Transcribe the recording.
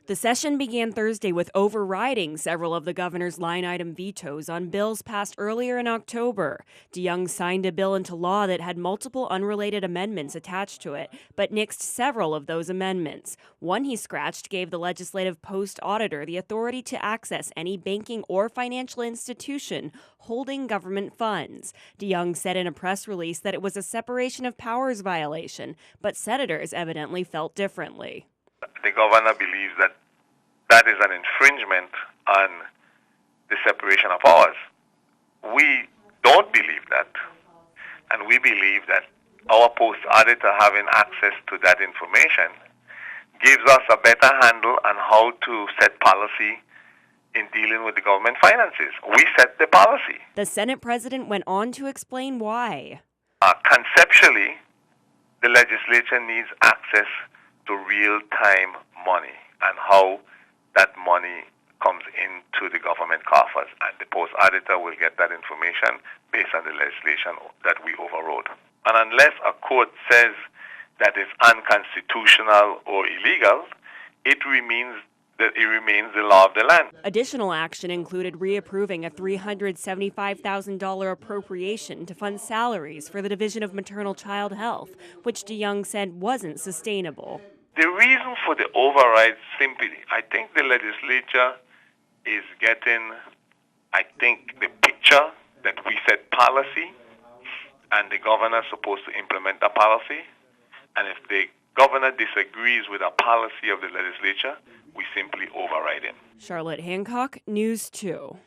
The session began Thursday with overriding several of the governor's line-item vetoes on bills passed earlier in October. De Jongh signed a bill into law that had multiple unrelated amendments attached to it, but nixed several of those amendments. One he scratched gave the legislative post auditor the authority to access any banking or financial institution holding government funds. De Jongh said in a press release that it was a separation of powers violation, but senators evidently felt differently. The governor believes that that is an infringement on the separation of powers. We don't believe that, and we believe that our post-auditor having access to that information gives us a better handle on how to set policy in dealing with the government finances. We set the policy. The Senate President went on to explain why. Conceptually, the legislature needs access to real-time money and how that money comes into the government coffers, and the post-auditor will get that information based on the legislation that we overrode. And unless a court says that it's unconstitutional or illegal, it remains the law of the land. Additional action included reapproving a $375,000 appropriation to fund salaries for the Division of Maternal Child Health, which De Jongh said wasn't sustainable. The reason for the override simply, I think the legislature is getting, the picture that we set policy and the governor is supposed to implement the policy. And if the governor disagrees with a policy of the legislature, we simply override it. Charlotte Hancock, News 2.